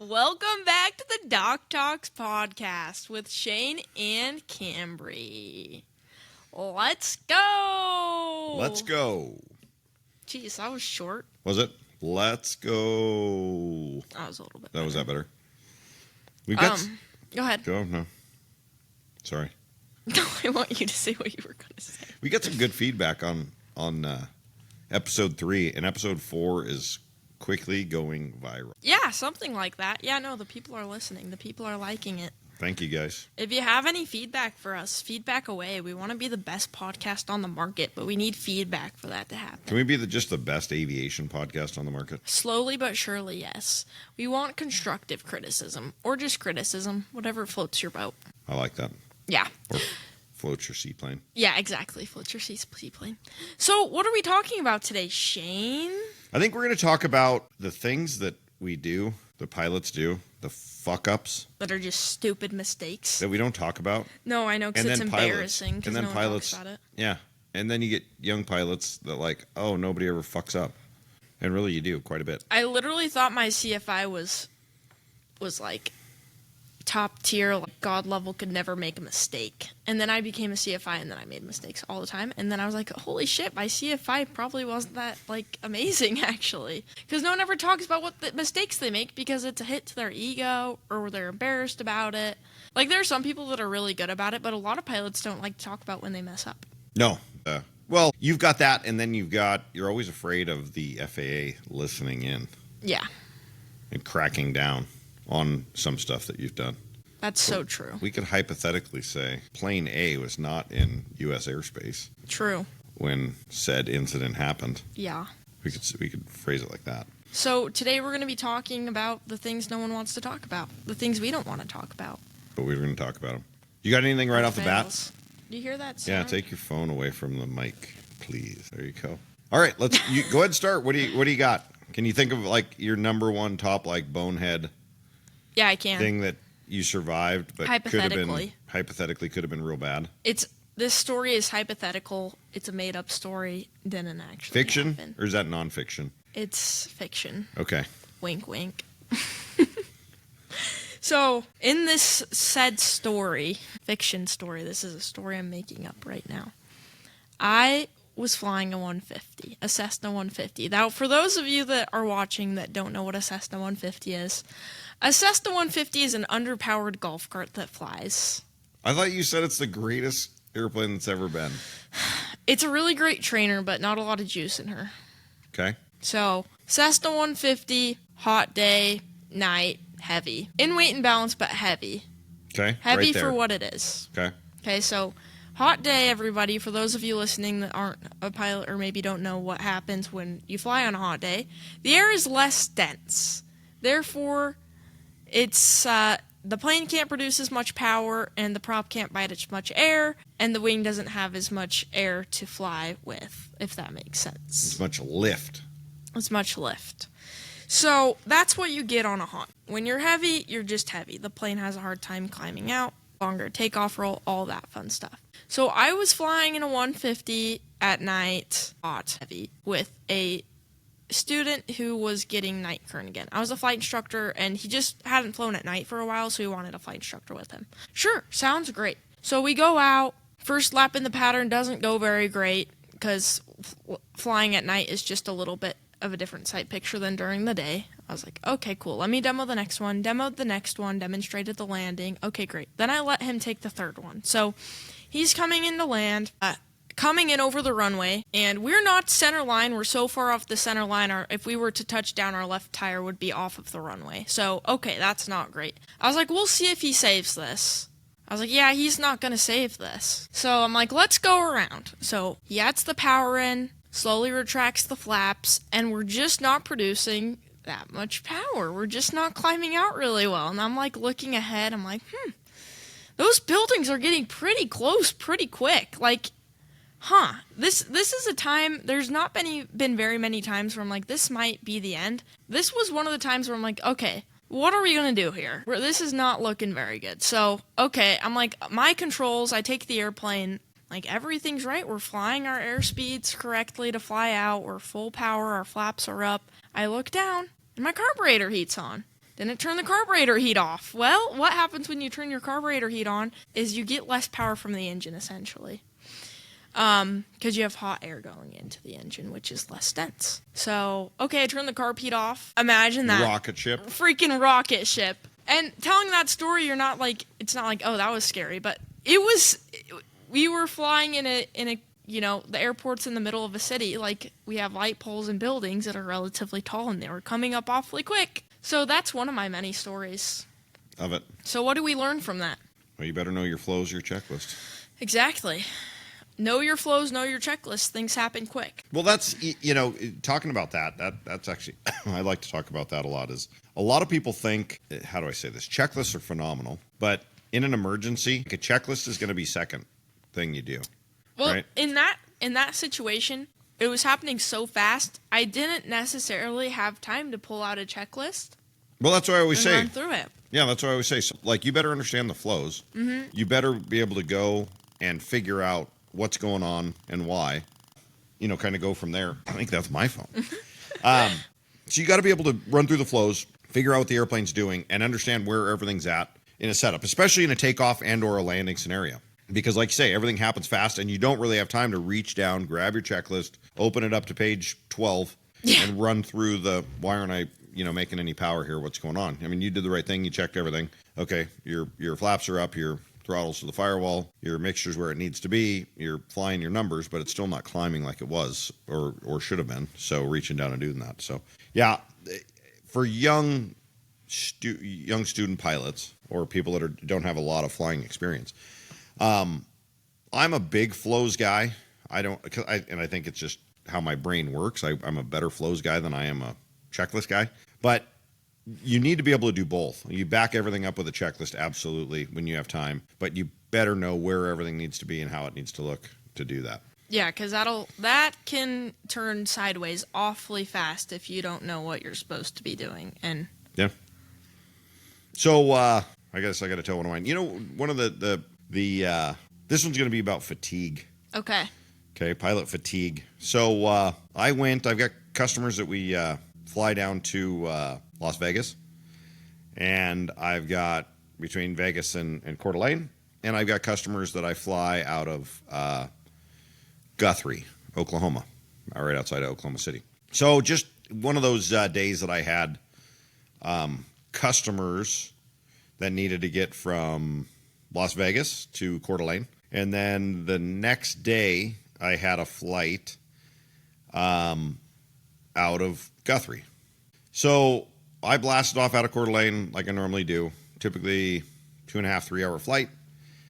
Welcome back to the Doc Talks podcast with Shane and Cambrie. Let's go! Let's go. Jeez, that was short. Was it? Let's go. That was a little bit better. Was that better? We've got... Go ahead. Go? No. Sorry. No, I want you to say what you were going to say. We got some good feedback on episode 3, and episode 4 is quickly going viral. Yeah, something like that. Yeah, no, the people are listening. The people are liking it. Thank you, guys. If you have any feedback for us, feedback away. We want to be the best podcast on the market, but we need feedback for that to happen. Can we be just the best aviation podcast on the market? Slowly but surely, yes. We want constructive criticism, or just criticism, whatever floats your boat. I like that. Yeah. Or floats your seaplane. Yeah, exactly. Floats your seaplane. So, what are we talking about today, Shane? I think we're going to talk about the things that we do, the pilots do, the fuck-ups. That are just stupid mistakes. That we don't talk about. No, I know, because it's embarrassing, because no one talks about it. Yeah, and then you get young pilots that like, oh, nobody ever fucks up. And really, you do, quite a bit. I literally thought my CFI was like top tier, like God level, could never make a mistake. And then I became a CFI, and then I made mistakes all the time. And then I was like, holy shit, my CFI probably wasn't that like amazing, actually, because no one ever talks about what the mistakes they make, because it's a hit to their ego, or they're embarrassed about it. Like, there are some people that are really good about it, but a lot of pilots don't like to talk about when they mess up. No. Well, you've got that, and then you're always afraid of the FAA listening in. Yeah. And cracking down on some stuff that you've done. That's so true. We could hypothetically say plane A was not in U.S. airspace. True. When said incident happened. Yeah. We could phrase it like that. So today we're going to be talking about the things no one wants to talk about. The things we don't want to talk about. But we're going to talk about them. You got anything right off the bat? Do you hear that sound? Yeah, take your phone away from the mic, please. There you go. All right, go ahead and start. What do you got? Can you think of like your number one top like bonehead? Yeah, I can. Thing that you survived, but hypothetically could have been real bad. This story is hypothetical. It's a made up story. Didn't actually fiction happen. Or is that nonfiction? It's fiction. Okay. Wink, wink. So in this said story, fiction story, this is a story I'm making up right now. I was flying a 150, a Cessna 150. Now, for those of you that are watching that don't know what a Cessna 150 is, a Cessna 150 is an underpowered golf cart that flies. I thought you said it's the greatest airplane that's ever been. It's a really great trainer, but not a lot of juice in her. Okay. So, Cessna 150, hot day, night, heavy. In weight and balance, but heavy. Okay. Heavy right there. for what it is. Okay. Okay, so hot day, everybody. For those of you listening that aren't a pilot or maybe don't know what happens when you fly on a hot day, the air is less dense. Therefore, it's the plane can't produce as much power, and the prop can't bite as much air, and the wing doesn't have as much air to fly with, if that makes sense. As much lift. So that's what you get on a hot. When you're heavy, you're just heavy. The plane has a hard time climbing out, longer takeoff roll, all that fun stuff. So I was flying in a 150 at night, hot, heavy, with a student who was getting night current again. I was a flight instructor, and he just hadn't flown at night for a while, so he wanted a flight instructor with him. Sure, sounds great. So we go out. First lap in the pattern doesn't go very great, because flying at night is just a little bit of a different sight picture than during the day. I was like, okay, cool. Let me demo the next one. Demoed the next one, demonstrated the landing. Okay, great. Then I let him take the third one. So he's coming in to land, coming in over the runway, and we're not center line. We're so far off the center line, if we were to touch down, our left tire would be off of the runway. So, okay, that's not great. I was like, we'll see if he saves this. I was like, yeah, he's not going to save this. So I'm like, let's go around. So he adds the power in, slowly retracts the flaps, and we're just not producing that much power. We're just not climbing out really well. And I'm like looking ahead, I'm like, those buildings are getting pretty close pretty quick. Like, this is a time, there's not been very many times where I'm like, this might be the end. This was one of the times where I'm like, okay, what are we going to do here? This is not looking very good. So, okay, I'm like, my controls, I take the airplane, like, everything's right. We're flying our airspeeds correctly to fly out. We're full power. Our flaps are up. I look down, and my carburetor heat's on. Didn't turn the carburetor heat off. Well, what happens when you turn your carburetor heat on is you get less power from the engine, essentially. Because you have hot air going into the engine, which is less dense. So, okay, I turned the carb heat off. Imagine that. Rocket ship. Freaking rocket ship. And telling that story, it's not like, oh, that was scary. But we were flying in a the airport's in the middle of a city. Like, we have light poles and buildings that are relatively tall, and they were coming up awfully quick. So that's one of my many stories. Of it. So what do we learn from that? Well, you better know your flows, your checklist. Exactly. Know your flows, know your checklist. Things happen quick. Well, that's, talking about that's actually, I like to talk about that a lot, is a lot of people think, how do I say this? Checklists are phenomenal, but in an emergency, a checklist is going to be second thing you do. Well, right? in that situation, it was happening so fast, I didn't necessarily have time to pull out a checklist. Well, that's what I always say. Run through it. Yeah, that's what I always say. So, like, you better understand the flows. Mm-hmm. You better be able to go and figure out what's going on and why. Kind of go from there. I think that's my phone. So you got to be able to run through the flows, figure out what the airplane's doing, and understand where everything's at in a setup, especially in a takeoff and or a landing scenario. Because like you say, everything happens fast, and you don't really have time to reach down, grab your checklist, open it up to page 12, and run through the, why aren't I, making any power here? What's going on? I mean, you did the right thing. You checked everything. Okay, your flaps are up, your throttles to the firewall, your mixture's where it needs to be, you're flying your numbers, but it's still not climbing like it was or should have been. So reaching down and doing that. So, yeah, for young student pilots or people that don't have a lot of flying experience, I'm a big flows guy. I think it's just how my brain works. I'm a better flows guy than I am a checklist guy. But you need to be able to do both. You back everything up with a checklist, absolutely, when you have time. But you better know where everything needs to be and how it needs to look to do that. Yeah, because that can turn sideways awfully fast if you don't know what you're supposed to be doing. And yeah. So I guess I got to tell one of mine. One of the this one's going to be about fatigue. Okay, pilot fatigue. So I've got customers that we fly down to Las Vegas, and I've got between Vegas and Coeur d'Alene, and I've got customers that I fly out of Guthrie, Oklahoma, right outside of Oklahoma City. So just one of those days that I had customers that needed to get from Las Vegas to Coeur d'Alene. And then the next day, I had a flight out of Guthrie. So I blasted off out of Coeur d'Alene like I normally do. Typically 2.5, 3 hour flight.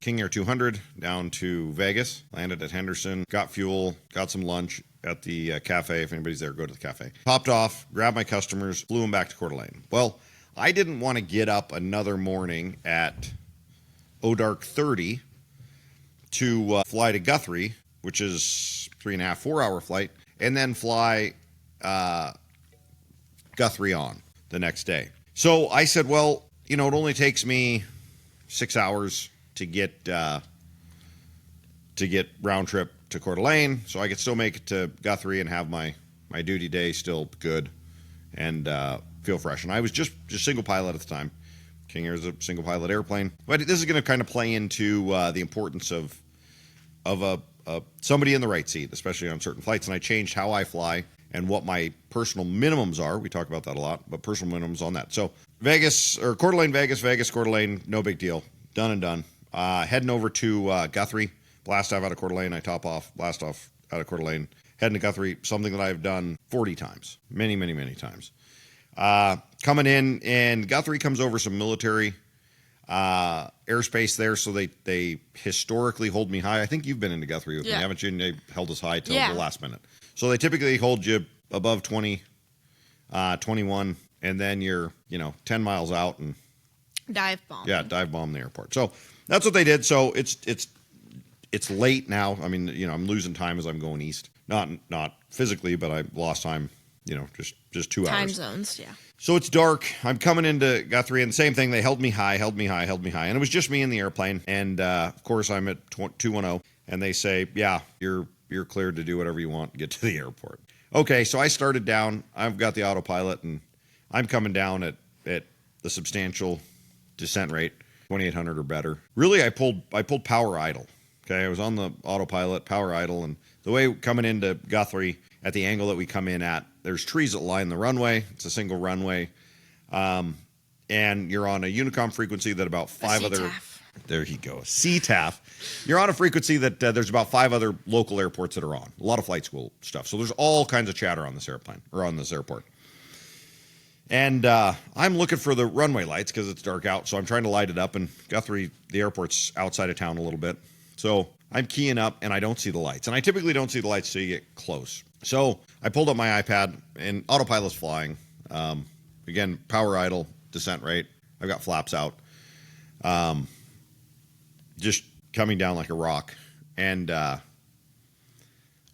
King Air 200 down to Vegas. Landed at Henderson. Got fuel. Got some lunch at the cafe. If anybody's there, go to the cafe. Popped off. Grabbed my customers. Flew them back to Coeur d'Alene. Well, I didn't want to get up another morning at dark 30 to fly to Guthrie, which is 3.5, 4 hour flight, and then fly Guthrie on the next day. So I said, well, it only takes me 6 hours to get round trip to Coeur d'Alene, so I could still make it to Guthrie and have my duty day still good and feel fresh. And I was just single pilot at the time. King Air is a single pilot airplane. But this is going to kind of play into the importance of somebody in the right seat, especially on certain flights. And I changed how I fly and what my personal minimums are. We talk about that a lot, but personal minimums on that. So Vegas, or Coeur d'Alene, Vegas, Coeur d'Alene, no big deal. Done and done. Heading over to Guthrie, blast off out of Coeur d'Alene. I top off, blast off out of Coeur d'Alene. Heading to Guthrie, something that I've done 40 times. Many, many, many times. Coming in, and Guthrie comes over some military airspace there, so they historically hold me high. I think you've been into Guthrie with me, haven't you? And they held us high till the last minute. So they typically hold you above 20, 21, and then you're 10 miles out and dive bomb. Yeah, dive bomb the airport. So that's what they did. So it's late now. I mean, I'm losing time as I'm going east. Not physically, but I lost time. Just 2 hours. Time zones, yeah. So it's dark. I'm coming into Guthrie, and the same thing. They held me high. And it was just me in the airplane. And, of course, I'm at 210, and they say, yeah, you're cleared to do whatever you want to get to the airport. Okay, so I started down. I've got the autopilot, and I'm coming down at the substantial descent rate, 2,800 or better. Really, I pulled power idle. Okay, I was on the autopilot, power idle, and the way coming into Guthrie at the angle that we come in at, there's trees that line the runway. It's a single runway, and you're on a Unicom frequency that about five other. There you go, CTAF. You're on a frequency that there's about 5 other local airports that are on. A lot of flight school stuff. So there's all kinds of chatter on this airplane or on this airport. And I'm looking for the runway lights because it's dark out. So I'm trying to light it up. And Guthrie, the airport's outside of town a little bit. So I'm keying up and I don't see the lights. And I typically don't see the lights till you get close. So I pulled up my iPad and autopilot's flying. Again, power idle, descent rate. I've got flaps out. Just coming down like a rock. And got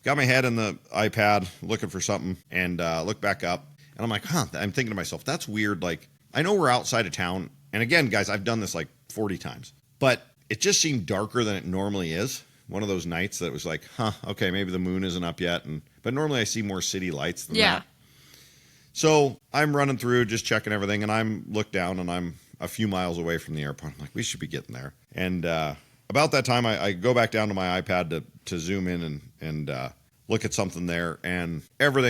my head in the iPad looking for something and look back up. And I'm like, I'm thinking to myself, that's weird. Like, I know we're outside of town. And again, guys, I've done this like 40 times. But it just seemed darker than it normally is. One of those nights that was like, okay, maybe the moon isn't up yet. But normally I see more city lights than that. So I'm running through, just checking everything. And I'm look down and I'm a few miles away from the airport. I'm like, we should be getting there. And about that time, I go back down to my iPad to zoom in and look at something there. And every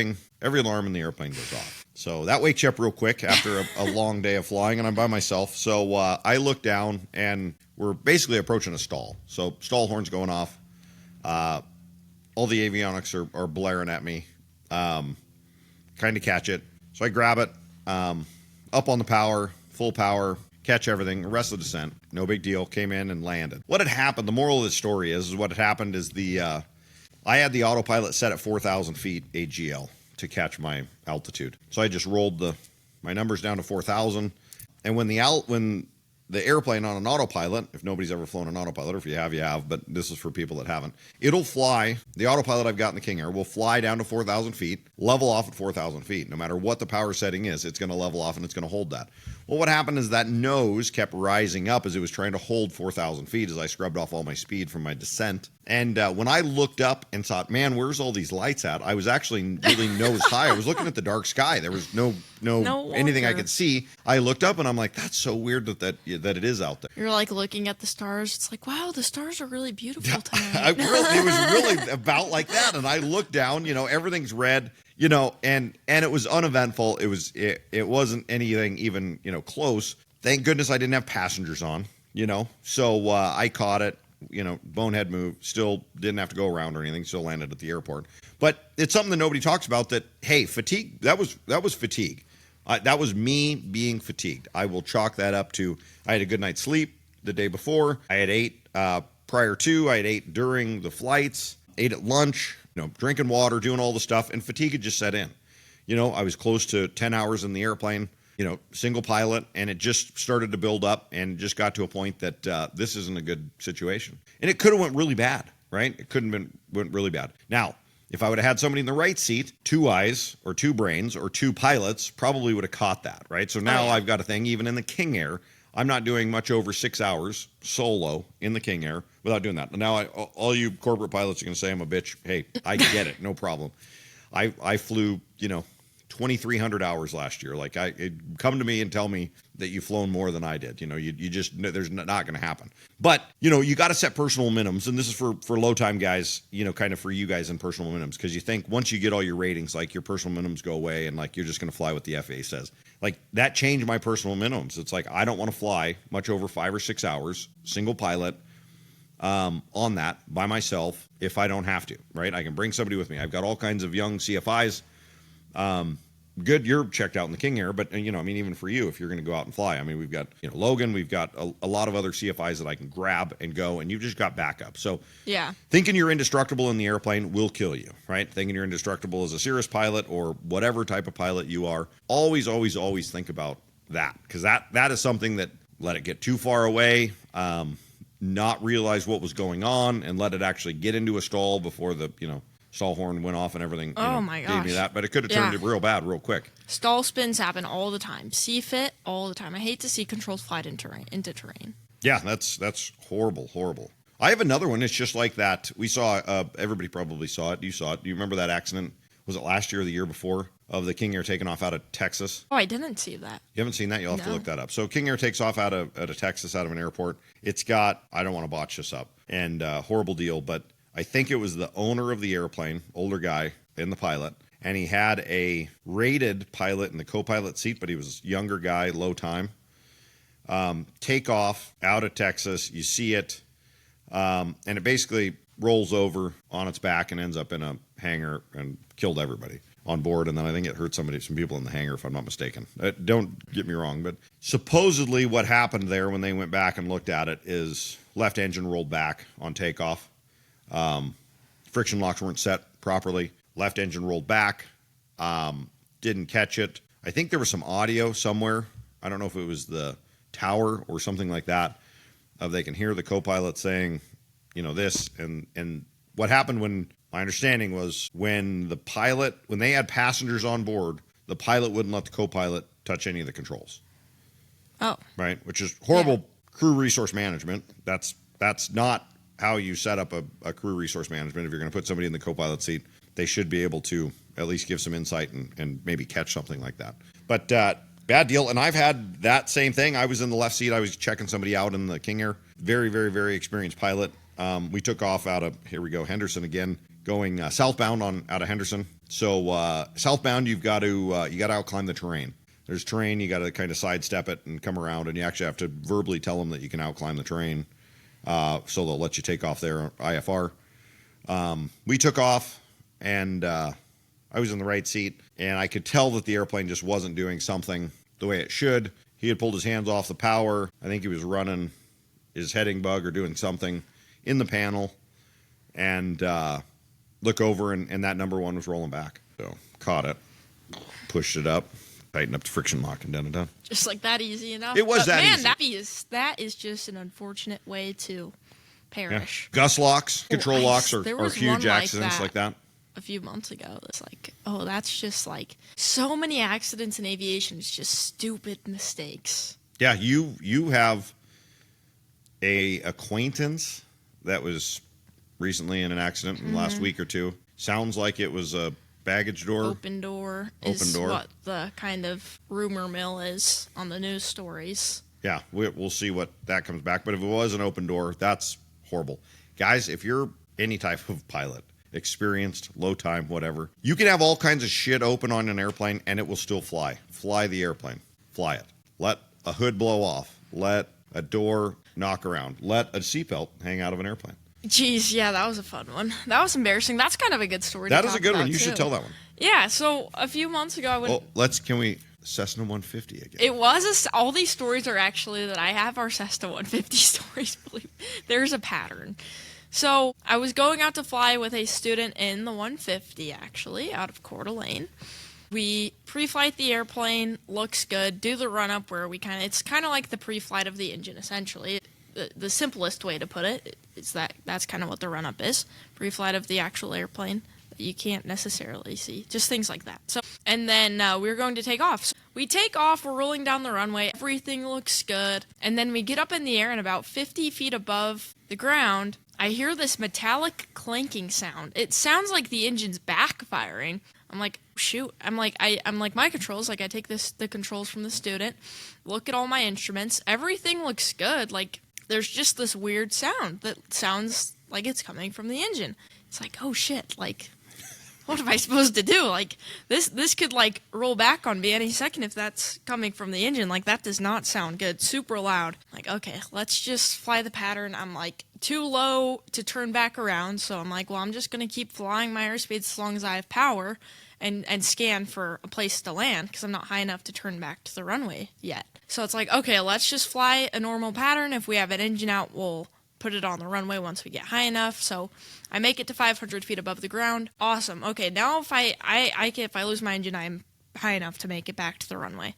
alarm in the airplane goes off. So that wakes you up real quick after a long day of flying. And I'm by myself. So I look down and we're basically approaching a stall. So stall horns going off. All the avionics are blaring at me. Kind of catch it. So I grab it. Up on the power, full power, catch everything. The rest of the descent, no big deal. Came in and landed. What had happened, the moral of the story is what had happened is I had the autopilot set at 4,000 feet AGL to catch my altitude. So I just rolled my numbers down to 4,000. And when the airplane on an autopilot, if nobody's ever flown an autopilot, or if you have, but this is for people that haven't, it'll fly, the autopilot I've got in the King Air will fly down to 4,000 feet, level off at 4,000 feet. No matter what the power setting is, it's going to level off and it's going to hold that. Well, what happened is that nose kept rising up as it was trying to hold 4,000 feet as I scrubbed off all my speed from my descent. And when I looked up and thought, man, where's all these lights at? I was actually really nose high. I was looking at the dark sky. There was no anything I could see. I looked up and I'm like, that's so weird that it is out there. You're like looking at the stars. It's like, wow, the stars are really beautiful tonight. It was really about like that. And I looked down, everything's red, and it was uneventful. It wasn't anything even, close. Thank goodness I didn't have passengers on, so I caught it. Bonehead move, still didn't have to go around or anything, still landed at the airport. But it's something that nobody talks about that, hey, fatigue, that was fatigue. That was me being fatigued. I will chalk that up to, I had a good night's sleep the day before. I had ate prior to, I had ate during the flights, ate at lunch, drinking water, doing all the stuff, and fatigue had just set in. I was close to 10 hours in the airplane. Single pilot, and it just started to build up and just got to a point that this isn't a good situation. And it could have went really bad, right? It couldn't have went really bad. Now, if I would have had somebody in the right seat, 2 eyes or 2 brains or 2 pilots probably would have caught that, right? So now I've got a thing, even in the King Air, I'm not doing much over 6 hours solo in the King Air without doing that. Now, all you corporate pilots are going to say I'm a bitch. Hey, I get it. No problem. I flew, 2,300 hours last year. Like, come to me and tell me that you've flown more than I did. You just, there's not going to happen. But, you got to set personal minimums. And this is for low time guys, kind of for you guys in personal minimums. Because you think once you get all your ratings, like your personal minimums go away and like you're just going to fly what the FAA says. Like that changed my personal minimums. It's like, I don't want to fly much over 5 or 6 hours, single pilot, on that by myself if I don't have to, right? I can bring somebody with me. I've got all kinds of young CFIs. Good, you're checked out in the King Air, but even for you, if you're going to go out and fly, we've got Logan, we've got a lot of other CFIs that I can grab and go, and you've just got backup. So yeah, thinking you're indestructible in the airplane will kill you, right? Thinking you're indestructible as a Cirrus pilot or whatever type of pilot you are, always think about that, because that is something that let it get too far away, not realize what was going on, and let it actually get into a stall before the stall horn went off and everything. My gosh. Gave me that, but it could have turned it real bad real quick. Stall spins happen all the time. CFIT all the time. I hate to see controls fly into terrain. Yeah, that's horrible. I have another one. It's just like that. We saw, everybody probably saw it. You saw it. Do you remember that accident? Was it last year or the year before? of the King Air taking off out of Texas. Oh, I didn't see that. You haven't seen that? You'll have to No. look that up. So King Air takes off out of Texas, out of an airport. It's got, I don't want to botch this up, and horrible deal, but I think it was the owner of the airplane, older guy, and the pilot, and he had a rated pilot in the co-pilot seat, but he was a younger guy, low time. Take off out of Texas, you see it, and it basically rolls over on its back and ends up in a hangar and killed everybody on board, and then I think it hurt some people in the hangar, if I'm not mistaken. Don't get me wrong, but supposedly what happened there when they went back and looked at it is left engine rolled back on takeoff. Friction locks weren't set properly. Left engine rolled back. Didn't catch it. I think there was some audio somewhere. I don't know if it was the tower or something like that. They can hear the co-pilot saying, this. And what happened when, my understanding was when they had passengers on board, the pilot wouldn't let the co-pilot touch any of the controls. Oh. Right? Which is horrible crew resource management. That's not how you set up a crew resource management. If you're going to put somebody in the co-pilot seat, they should be able to at least give some insight and maybe catch something like that. But bad deal. And I've had that same thing. I was in the left seat. I was checking somebody out in the King Air. Very, very, very experienced pilot. We took off out of, here we go, Henderson again, going southbound out of Henderson. So southbound, you've got to outclimb the terrain. There's terrain. You got to kind of sidestep it and come around, and you actually have to verbally tell them that you can outclimb the terrain. So they'll let you take off there, IFR. We took off, and I was in the right seat, and I could tell that the airplane just wasn't doing something the way it should. He had pulled his hands off the power. I think he was running his heading bug or doing something in the panel, and look over, and that number one was rolling back. So caught it, pushed it up, tightened up the friction lock, and done. Just like that easy enough. It was that easy. Man, that is just an unfortunate way to perish. Yeah. Gus locks, control locks are huge accidents like that. A few months ago, it's like, oh, that's just like so many accidents in aviation. It's just stupid mistakes. Yeah, you have a acquaintance that was recently in an accident in the last week or two. Sounds like it was a baggage door. Open door is what the kind of rumor mill is on the news stories. Yeah, we'll see what that comes back. But if it was an open door, that's horrible. Guys, if you're any type of pilot, experienced, low time, whatever, you can have all kinds of shit open on an airplane and it will still fly. Fly the airplane. Fly it. Let a hood blow off. Let a door knock around. Let a seatbelt hang out of an airplane. Jeez, yeah, that was a fun one. That was embarrassing. That's kind of a good story. That is a good one. You should tell that one. Yeah, so a few months ago I went... Can we... Cessna 150 again. It was all these stories are actually that I have our Cessna 150 stories. Believe there's a pattern. So I was going out to fly with a student in the 150 actually out of Coeur d'Alene. We pre-flight the airplane, looks good. Do the run up where it's kind of like the pre-flight of the engine essentially. The simplest way to put it is that's kind of what the run up is. Pre-flight of the actual airplane. You can't necessarily see, just things like that. So, and then we're going to take off. So we take off, we're rolling down the runway, everything looks good, and then we get up in the air and about 50 feet above the ground, I hear this metallic clanking sound. It sounds like the engine's backfiring. I'm like, shoot. I'm like my controls, like I take the controls from the student, look at all my instruments, everything looks good. Like there's just this weird sound that sounds like it's coming from the engine. It's like, oh shit, like what am I supposed to do? Like, this could, like, roll back on me any second if that's coming from the engine. Like, that does not sound good. Super loud. Like, okay, let's just fly the pattern. I'm, like, too low to turn back around. So I'm like, well, I'm just going to keep flying my airspeed as long as I have power and scan for a place to land because I'm not high enough to turn back to the runway yet. So it's like, okay, let's just fly a normal pattern. If we have an engine out, we'll put it on the runway once we get high enough. So I make it to 500 feet above the ground. Awesome. Okay, now if I lose my engine, I'm high enough to make it back to the runway.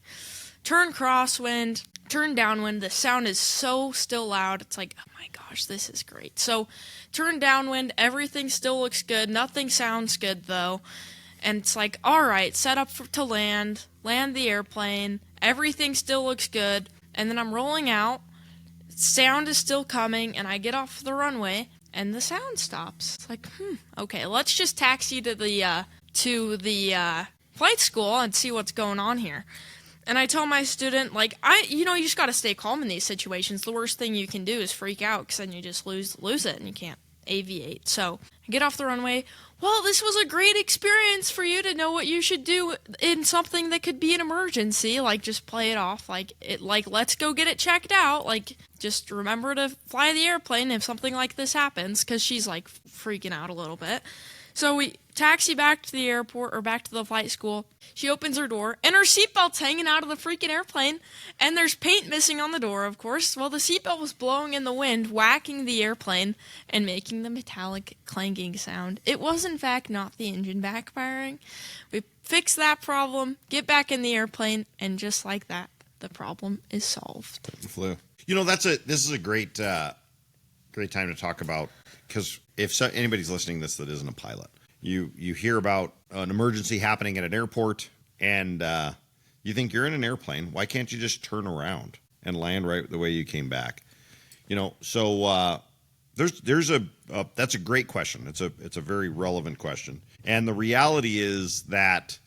Turn crosswind, turn downwind. The sound is so still loud. It's like, oh my gosh, this is great. So turn downwind, everything still looks good. Nothing sounds good though. And it's like, all right, set up to land the airplane. Everything still looks good. And then I'm rolling out. Sound is still coming, and I get off the runway, and the sound stops. It's like, okay, let's just taxi to the flight school and see what's going on here. And I tell my student, like, you just got to stay calm in these situations. The worst thing you can do is freak out, because then you just lose it and you can't aviate. So I get off the runway. Well, this was a great experience for you to know what you should do in something that could be an emergency. Like, just play it off. Like, let's go get it checked out. Like, just remember to fly the airplane if something like this happens, because she's, like, freaking out a little bit. So we taxi back to the airport, or back to the flight school. She opens her door, and her seatbelt's hanging out of the freaking airplane, and there's paint missing on the door, of course. Well, the seatbelt was blowing in the wind, whacking the airplane, and making the metallic clanking sound. It was, in fact, not the engine backfiring. We fix that problem, get back in the airplane, and just like that, the problem is solved. Flew. This is a great time to talk about, because if anybody's listening to this that isn't a pilot, you hear about an emergency happening at an airport, and you think you're in an airplane. Why can't you just turn around and land right the way you came back? So that's a great question. It's a very relevant question, and the reality is that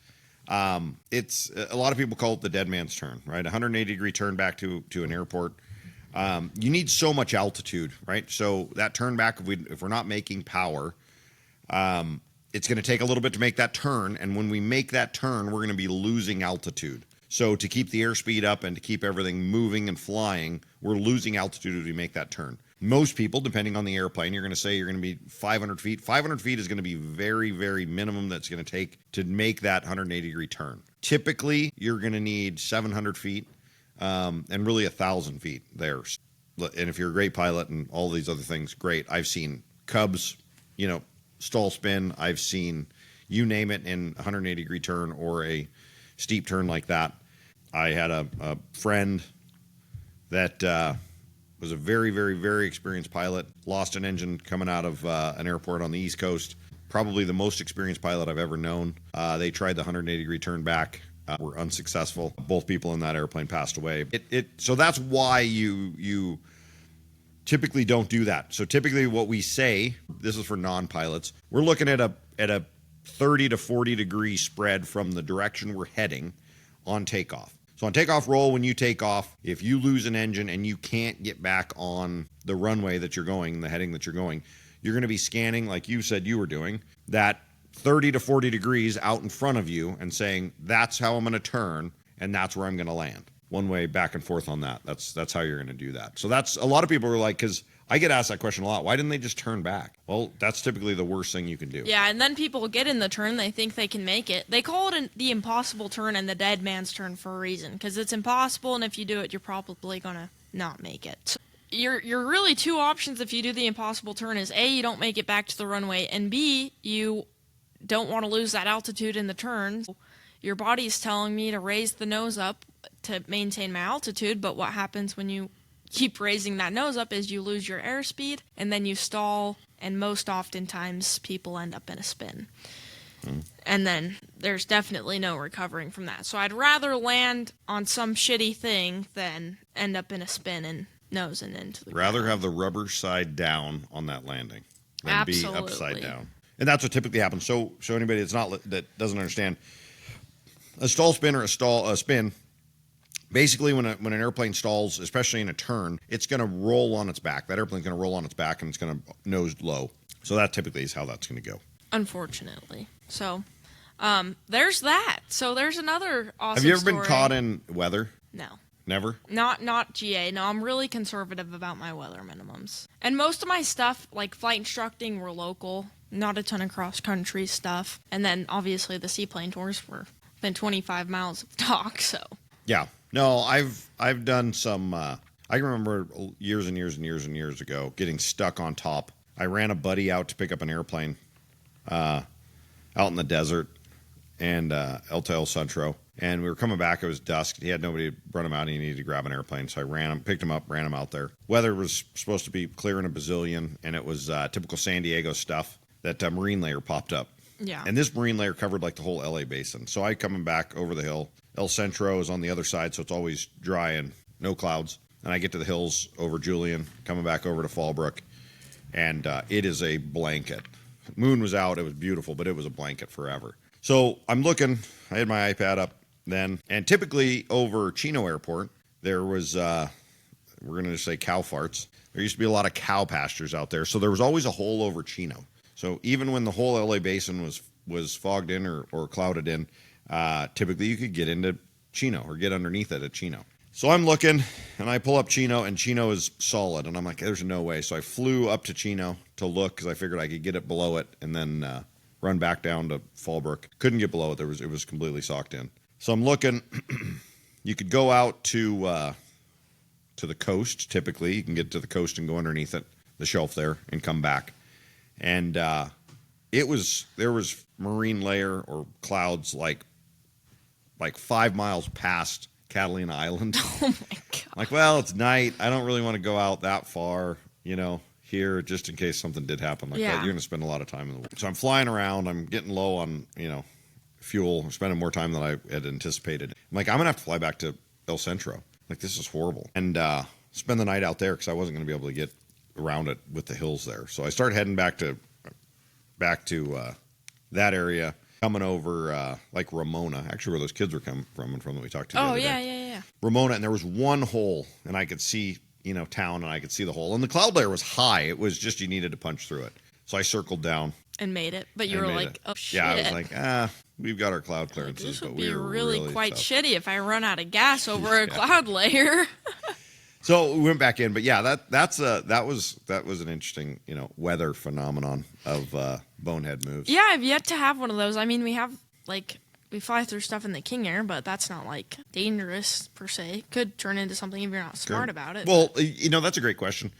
it's a lot of people call it the dead man's turn, right? 180-degree turn back to an airport. You need so much altitude, right? So that turn back, if we're not making power, it's going to take a little bit to make that turn. And when we make that turn, we're going to be losing altitude. So to keep the airspeed up and to keep everything moving and flying, we're losing altitude as we make that turn. Most people, depending on the airplane, you're going to say you're going to be 500 feet. 500 feet is going to be very, very minimum that's going to take to make that 180-degree turn. Typically, you're going to need 700 feet. And really 1,000 feet there. And if you're a great pilot and all these other things, great. I've seen Cubs, stall spin. I've seen you name it in a 180-degree turn or a steep turn like that. I had a friend that was a very, very, very experienced pilot, lost an engine coming out of an airport on the East Coast. Probably the most experienced pilot I've ever known. They tried the 180-degree turn back. Were unsuccessful. Both people in that airplane passed away. So that's why you typically don't do that. So typically what we say, this is for non-pilots, we're looking at a 30 to 40 degree spread from the direction we're heading on takeoff. So on takeoff roll, when you take off, if you lose an engine and you can't get back on the runway that you're going, the heading that you're going, you're going to be scanning, like you said you were doing, that 30 to 40 degrees out in front of you and saying, that's how I'm going to turn and that's where I'm going to land. One way back and forth on that. That's how you're going to do that. So that's a lot of people are like, because I get asked that question a lot. Why didn't they just turn back? Well, that's typically the worst thing you can do. Yeah, and then people get in the turn. They think they can make it. They call it the impossible turn and the dead man's turn for a reason, because it's impossible, and if you do it, you're probably going to not make it. So you're really two options if you do the impossible turn is A, you don't make it back to the runway, and B, you don't want to lose that altitude in the turn. Your body's telling me to raise the nose up to maintain my altitude, but what happens when you keep raising that nose up is you lose your airspeed, and then you stall, and most oftentimes people end up in a spin. And then there's definitely no recovering from that. So I'd rather land on some shitty thing than end up in a spin and nosing into the ground. Have the rubber side down on that landing than Absolutely. Be upside down. And that's what typically happens. So anybody that doesn't understand, a stall spin or a spin, basically when an airplane stalls, especially in a turn, it's going to roll on its back. That airplane's going to roll on its back and it's going to nose low. So that typically is how that's going to go. Unfortunately. So there's that. So there's another awesome Have you ever story. been caught in weather? No. Never? Not GA. No, I'm really conservative about my weather minimums. And most of my stuff, like flight instructing, were local. Not a ton of cross-country stuff. And then, obviously, the seaplane tours were within 25 miles of dock, so. Yeah. No, I've done some, I can remember years and years and years and years ago getting stuck on top. I ran a buddy out to pick up an airplane out in the desert and El Centro. And we were coming back. It was dusk. He had nobody to run him out. He needed to grab an airplane. So I ran him, picked him up, ran him out there. Weather was supposed to be clear in a bazillion, and it was typical San Diego stuff. That marine layer popped up. Yeah. And this marine layer covered like the whole LA basin. So I coming back over the hill. El Centro is on the other side, so it's always dry and no clouds. And I get to the hills over Julian, coming back over to Fallbrook, and it is a blanket. Moon was out. It was beautiful, but it was a blanket forever. So I'm looking. I had my iPad up then, and typically over Chino Airport, there was, we're going to just say cow farts. There used to be a lot of cow pastures out there. So there was always a hole over Chino. So even when the whole LA basin was fogged in or clouded in, typically you could get into Chino or get underneath it at Chino. So I'm looking, and I pull up Chino, and Chino is solid. And I'm like, there's no way. So I flew up to Chino to look because I figured I could get it below it and then run back down to Fallbrook. Couldn't get below it. It was completely socked in. So I'm looking. You could go out to the coast, typically. You can get to the coast and go underneath it, the shelf there, and come back. And there was marine layer or clouds like 5 miles past Catalina Island. Oh my God. Like, well, it's night. I don't really want to go out that far, here, just in case something did happen like that. You're going to spend a lot of time in the water. So I'm flying around. I'm getting low on, fuel. I'm spending more time than I had anticipated. I'm like, I'm going to have to fly back to El Centro. Like, this is horrible. And spend the night out there because I wasn't going to be able to get around it with the hills there. So I started heading back to that area, coming over like Ramona, actually where those kids were coming from that we talked to the other day. Yeah. Ramona, and there was one hole, and I could see, town, and I could see the hole. And the cloud layer was high. It was just you needed to punch through it. So I circled down. And made it. But you were like, oh, shit. Yeah, I was like, we've got our cloud clearances, this would but be we're really quite tough. shitty if I run out of gas over a cloud layer. So we went back in, but yeah, that was an interesting, weather phenomenon of bonehead moves. Yeah, I've yet to have one of those. I mean, we fly through stuff in the King Air, but that's not dangerous per se. Could turn into something if you're not smart about it. Well, that's a great question.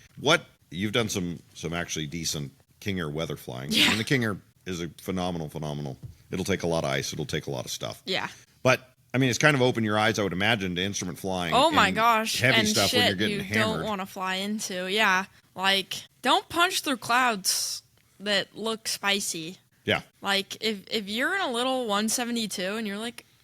You've done some actually decent King Air weather flying. Yeah. I mean, the King Air is a phenomenal. It'll take a lot of ice. It'll take a lot of stuff. Yeah. But I mean, it's kind of opened your eyes, I would imagine, to instrument flying. Oh my gosh. Heavy and stuff shit when you're getting you hammered. don't want to fly into. Yeah. Don't punch through clouds that look spicy. Yeah. If you're in a little 172 and you're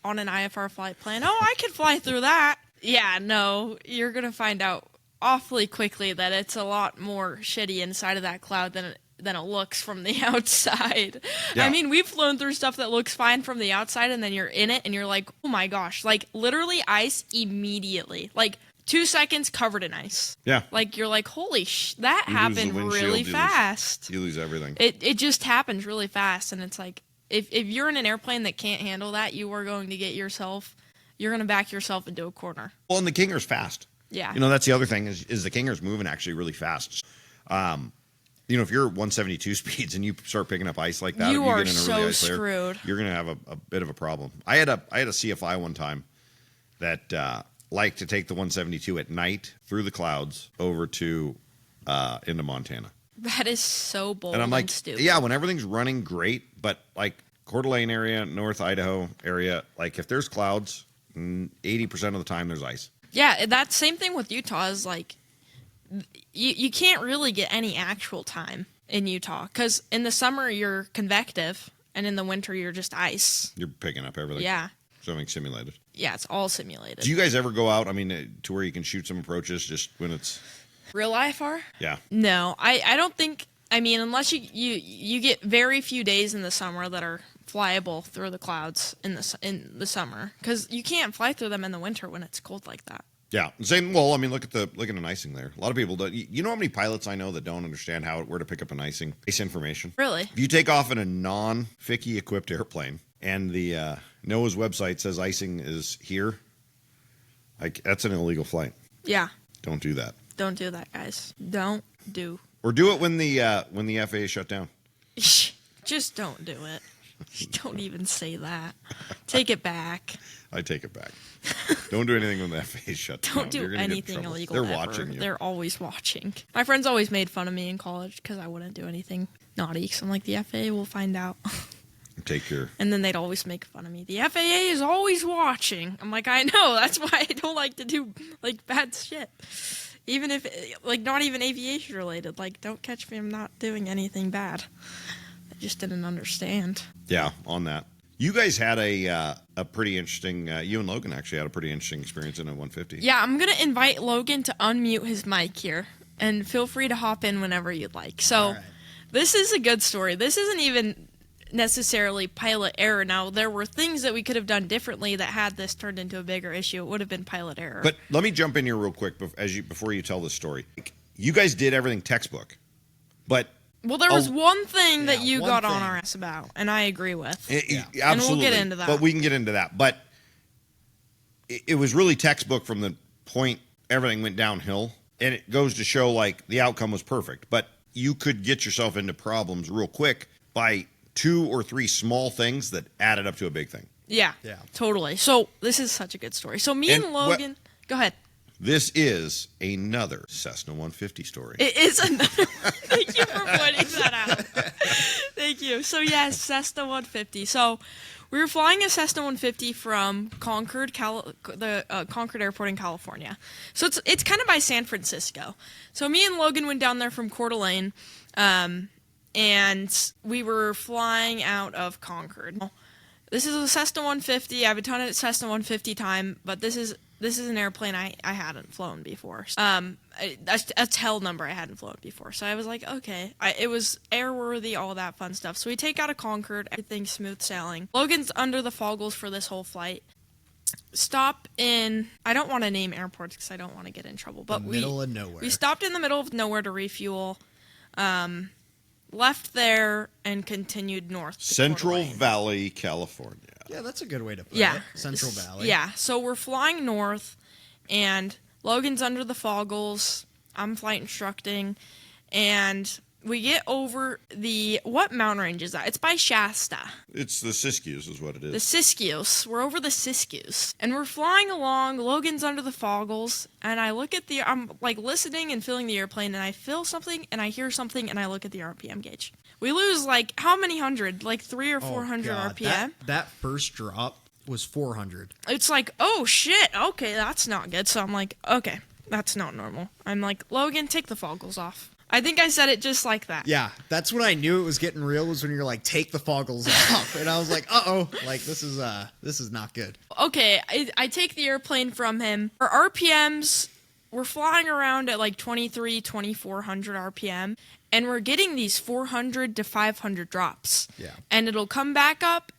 on an IFR flight plan, I could fly through that. Yeah, no, you're going to find out awfully quickly that it's a lot more shitty inside of that cloud than it looks from the outside. Yeah. I mean, we've flown through stuff that looks fine from the outside, and then you're in it and you're like, oh my gosh, literally ice immediately. 2 seconds covered in ice. Yeah. You're like, holy that happened really fast. You lose everything. It just happens really fast, and it's like, if you're in an airplane that can't handle that, you are going to you're going to back yourself into a corner. Well, and the King Air's fast. Yeah. That's the other thing is the King Air's moving actually really fast. If you're 172 speeds and you start picking up ice like that, you if you are get in a so really ice layer, screwed. You're going to have a bit of a problem. I had a CFI one time that liked to take the 172 at night through the clouds over to into Montana. That is so bold And I'm like, stupid. yeah, when everything's running great, but Coeur d'Alene area, North Idaho area, if there's clouds, 80% of the time there's ice. Yeah, that same thing with Utah is you can't really get any actual time in Utah because in the summer you're convective and in the winter you're just ice. You're picking up everything. Yeah. Something simulated. Yeah, it's all simulated. Do you guys ever go out, to where you can shoot some approaches just when it's... Real IFR? Yeah. No, I don't think... unless you get very few days in the summer that are flyable through the clouds in the summer because you can't fly through them in the winter when it's cold like that. Yeah. Same. Well, look at the icing there. A lot of people don't. You know how many pilots I know that don't understand where to pick up an ice information? Really? If you take off in a non-FICI equipped airplane and the NOAA's website says icing is here, that's an illegal flight. Yeah. Don't do that. Don't do that, guys. Don't do. Or do it when the FAA shut down. Just don't do it. Don't even say that. Take it back. I take it back. Don't do anything when the FAA shut down. Don't do anything illegal. They're ever. watching you. They're always watching. My friends always made fun of me in college because I wouldn't do anything naughty. So I'm like, the FAA will find out. And then they'd always make fun of me. The FAA is always watching. I'm like, I know. That's why I don't like to do bad shit. Even if not even aviation related. Don't catch me. I'm not doing anything bad. I just didn't understand. Yeah, on that. You guys had a pretty interesting, you and Logan actually had a pretty interesting experience in a 150. Yeah, I'm going to invite Logan to unmute his mic here, and feel free to hop in whenever you'd like. So, This is a good story. This isn't even necessarily pilot error. Now, there were things that we could have done differently that had this turned into a bigger issue. It would have been pilot error. But let me jump in here real quick before you tell this story. You guys did everything textbook, but well, there was one thing that you got on our ass about, and I agree with. Absolutely. And we'll get into that. But we can get into that. But it was really textbook from the point everything went downhill, and it goes to show like the outcome was perfect. But you could get yourself into problems real quick by 2 or 3 small things that added up to a big thing. Yeah, totally. So this is such a good story. So me and Logan, go ahead. This is another Cessna 150 story. It is another one. Thank you for pointing that out. Thank you. So yes, Cessna 150. So we were flying a Cessna 150 from Concord, Concord Airport in California. So it's kind of by San Francisco. So me and Logan went down there from Coeur d'Alene, and we were flying out of Concord. This is a Cessna 150. I have a ton of Cessna 150 time, but this is an airplane I hadn't flown before. A tail number I hadn't flown before. So I was like, okay. It was airworthy, all that fun stuff. So we take out of Concord, everything's smooth sailing. Logan's under the foggles for this whole flight. Stop in, I don't want to name airports because I don't want to get in trouble. But middle of nowhere. We stopped in the middle of nowhere to refuel. Left there and continued north to Central Valley, California. Yeah, that's a good way to put it. Central Valley. Yeah, so we're flying north, and Logan's under the foggles. I'm flight instructing, and we get over what mountain range is that? It's by Shasta. It's the Siskiyous is what it is. The Siskiyous. We're over the Siskiyous. And we're flying along. Logan's under the foggles. And I look at I'm like listening and feeling the airplane. And I feel something and I hear something and I look at the RPM gauge. We lose like how many hundred? Like 300 or 400 RPM? That first drop was 400. It's like, oh shit. Okay, that's not good. So I'm like, okay, that's not normal. I'm like, Logan, take the foggles off. I think I said it just like that. Yeah, that's when I knew it was getting real, was when you're like, take the foggles off. And I was like, uh-oh, like this is not good. Okay, I take the airplane from him. Our RPMs, we're flying around at like 2,400 RPM, and we're getting these 400 to 500 drops. Yeah. And it'll come back up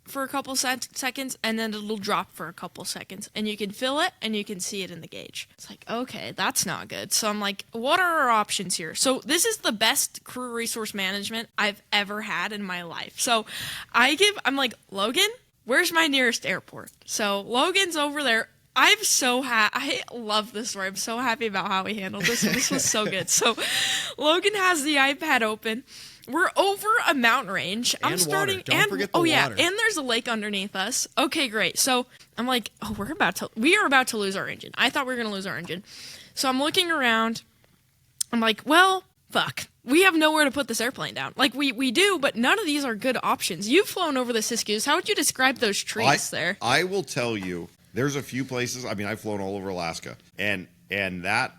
for a couple seconds, and then it'll drop for a couple seconds, and you can feel it and you can see it in the gauge. It's like, okay, that's not good. So I'm like, what are our options here? So this is the best crew resource management I've ever had in my life. So I'm like, Logan, where's my nearest airport? So Logan's over there. I love this story. I'm so happy about how we handled this. This was so good. So Logan has the iPad open. We're over a mountain range. Don't forget the water. And there's a lake underneath us. Okay, great. So I'm like, we are about to lose our engine. I thought we were going to lose our engine. So I'm looking around. I'm like, well, fuck. We have nowhere to put this airplane down. Like we do, but none of these are good options. You've flown over the Siskiyous. How would you describe those trees there? I will tell you, there's a few places. I mean, I've flown all over Alaska, and that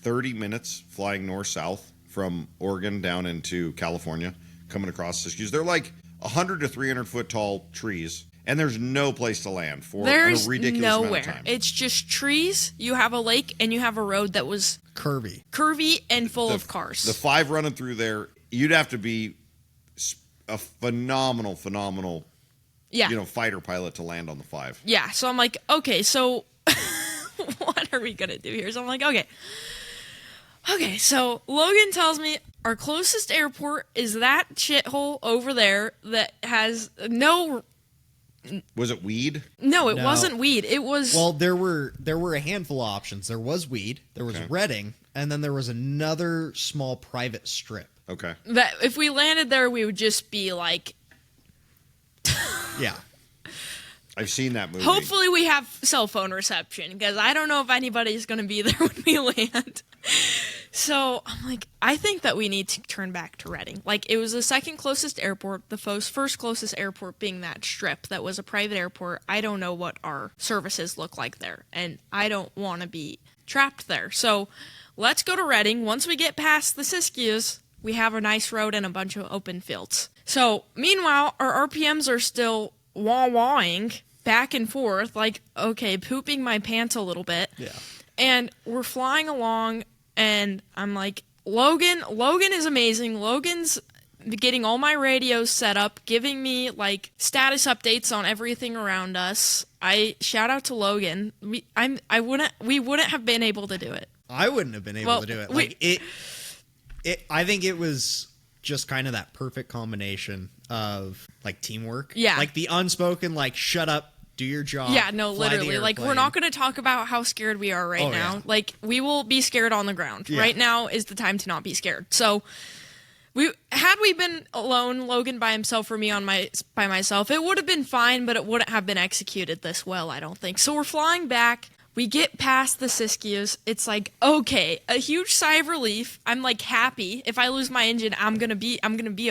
30 minutes flying north-south from Oregon down into California, coming across Siskiyous. They're like 100 to 300 foot tall trees, and there's no place to land for a ridiculous amount of time. It's just trees. You have a lake, and you have a road that was curvy and full of cars. The 5 running through there, you'd have to be a phenomenal, fighter pilot to land on the 5. Yeah. So I'm like, okay, so what are we gonna do here? So I'm like, Okay, so Logan tells me our closest airport is that shithole over there that has no... Was it Weed? No, it wasn't Weed. It was... Well, there were a handful of options. There was Weed, there was Redding, and then there was another small private strip. Okay. That if we landed there, we would just be like... Yeah. I've seen that movie. Hopefully we have cell phone reception, because I don't know if anybody's going to be there when we land. So I'm like, I think that we need to turn back to Redding. Like, it was the second closest airport, the first closest airport being that strip that was a private airport. I don't know what our services look like there, and I don't want to be trapped there. So let's go to Redding. Once we get past the Siskiyous, we have a nice road and a bunch of open fields. So meanwhile, our RPMs are still wah-wahing back and forth, like, okay, pooping my pants a little bit. Yeah. And we're flying along, and I'm like, Logan is amazing. Logan's getting all my radios set up, giving me like status updates on everything around us. I shout out to Logan. We wouldn't have been able to do it. I wouldn't have been able to do it. Like I think it was just kind of that perfect combination of like teamwork. Yeah. Like the unspoken, like, shut up, do your job. Yeah, no, fly the literally. Like, we're airplane. not going to talk about how scared we are right now. Yeah. Like, we will be scared on the ground. Yeah. Right now is the time to not be scared. So, had we been alone, Logan by himself or me by myself, it would have been fine, but it wouldn't have been executed this well, I don't think. So we're flying back. We get past the Siskiyous. It's like, okay, a huge sigh of relief. I'm like happy. If I lose my engine, I'm gonna be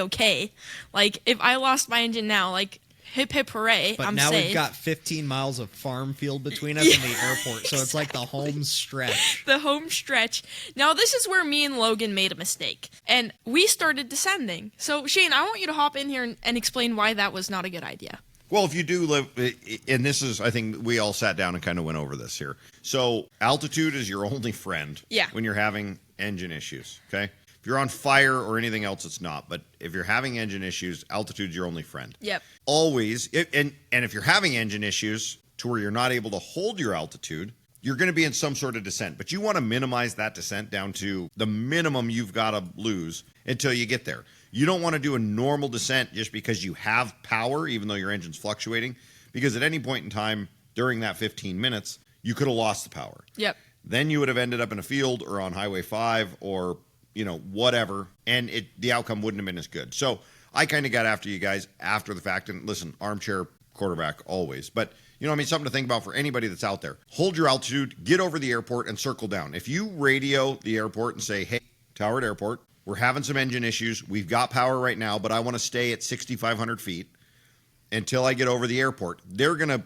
okay. Like, if I lost my engine now, like, hip hip hooray, But I'm now safe. we've got 15 miles of farm field between us and the airport, so it's like the home stretch. The home stretch. Now, this is where me and Logan made a mistake, and we started descending. So, Shane, I want you to hop in here and explain why that was not a good idea. Well, if you do live, and this is, I think we all sat down and kind of went over this here. So altitude is your only friend when you're having engine issues, okay? If you're on fire or anything else, it's not. But if you're having engine issues, altitude's your only friend. Yep. Always, and if you're having engine issues to where you're not able to hold your altitude, you're going to be in some sort of descent. But you want to minimize that descent down to the minimum you've got to lose until you get there. You don't want to do a normal descent just because you have power, even though your engine's fluctuating, because at any point in time during that 15 minutes, you could have lost the power. Yep. Then you would have ended up in a field or on Highway 5 or, whatever, and the outcome wouldn't have been as good. So I kind of got after you guys after the fact, and listen, armchair quarterback always. But, something to think about for anybody that's out there. Hold your altitude, get over the airport, and circle down. If you radio the airport and say, hey, Tower at Airport, we're having some engine issues. We've got power right now, but I want to stay at 6,500 feet until I get over the airport. They're going to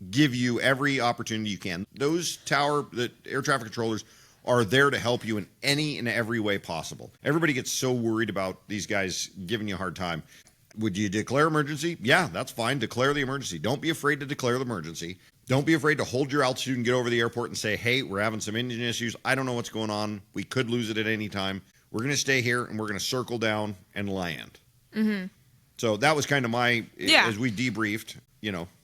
give you every opportunity you can. The air traffic controllers are there to help you in any and every way possible. Everybody gets so worried about these guys giving you a hard time. Would you declare emergency? Yeah, that's fine. Declare the emergency. Don't be afraid to declare the emergency. Don't be afraid to hold your altitude and get over the airport and say, hey, we're having some engine issues. I don't know what's going on. We could lose it at any time. We're going to stay here, and we're going to circle down and land. Mm-hmm. So that was kind of as we debriefed,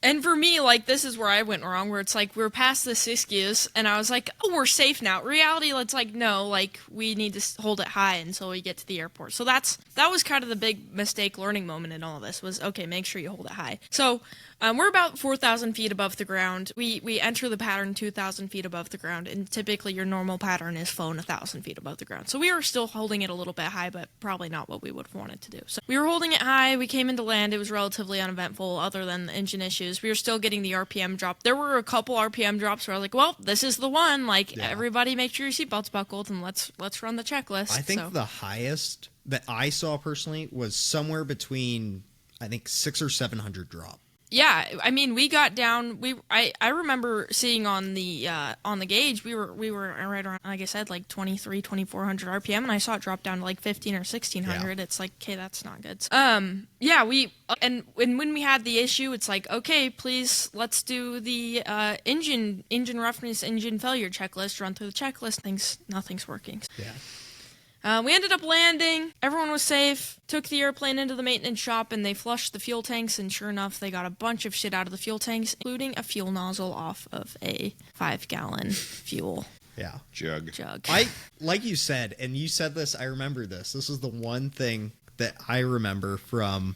And for me, like, this is where I went wrong, where it's like, we're past the Siskiyous, and I was like, oh, we're safe now. Reality, it's like, no, like, we need to hold it high until we get to the airport. So that was kind of the big mistake learning moment in all of this, was, okay, make sure you hold it high. So we're about 4,000 feet above the ground. We enter the pattern 2,000 feet above the ground, and typically your normal pattern is flown 1,000 feet above the ground. So we were still holding it a little bit high, but probably not what we would have wanted to do. So we were holding it high. We came into land. It was relatively uneventful other than the engine issues. We were still getting the RPM drop. There were a couple RPM drops where I was like, well, this is the one. Like, everybody make sure your seatbelt's buckled, and let's run the checklist. I think the highest that I saw personally was somewhere between, I think, 600 or 700 drop. Yeah, I mean, we got down. I remember seeing on the gauge, we were right around, like I said, like 2,400 RPM, and I saw it drop down to like 15 or 1,600. Yeah. It's like, okay, that's not good. And when we had the issue, it's like, okay, please, let's do the engine roughness, engine failure checklist. Run through the checklist. Nothing's working. Yeah. We ended up landing. Everyone was safe. Took the airplane into the maintenance shop, and they flushed the fuel tanks, and sure enough, they got a bunch of shit out of the fuel tanks, including a fuel nozzle off of a 5-gallon fuel jug. Like you said, and you said this, I remember this. This is the one thing that I remember from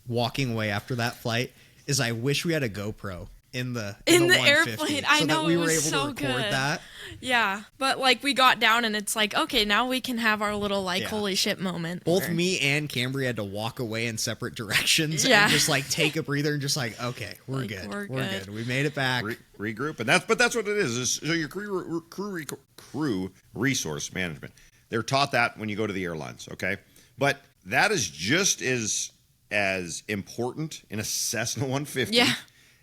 walking away after that flight, is I wish we had a GoPro in the airplane. I know, that we it were was able so to record good. that. Yeah, but like we got down and it's like, okay, now we can have our little like holy shit moment. Both me and Cambrie had to walk away in separate directions and just like take a breather and just like, okay, we're good. We're good. We made it back. Regroup, and that's what it is. So your crew resource management. They're taught that when you go to the airlines, okay? But that is just as important in a Cessna 150. Yeah.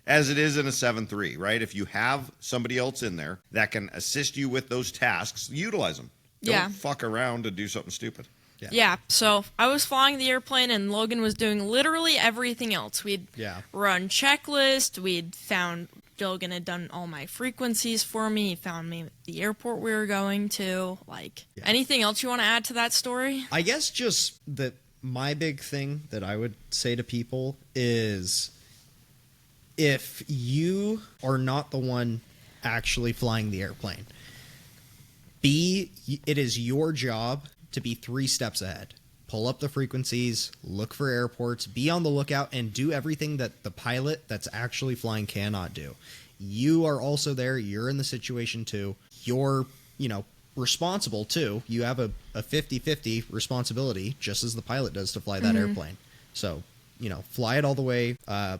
As it is in a 7.3, right? If you have somebody else in there that can assist you with those tasks, utilize them. Don't fuck around and do something stupid. Yeah, so I was flying the airplane and Logan was doing literally everything else. We'd run checklist, we'd found Gilligan had done all my frequencies for me. He found me at the airport we were going to. Like, anything else you want to add to that story? I guess just that my big thing that I would say to people is if you are not the one actually flying the airplane, it is your job to be 3 steps ahead. Pull up the frequencies, look for airports, be on the lookout, and do everything that the pilot that's actually flying cannot do. You are also there. You're in the situation too. You're, responsible too. You have a 50-50 responsibility, just as the pilot does, to fly that airplane. So, fly it all the way.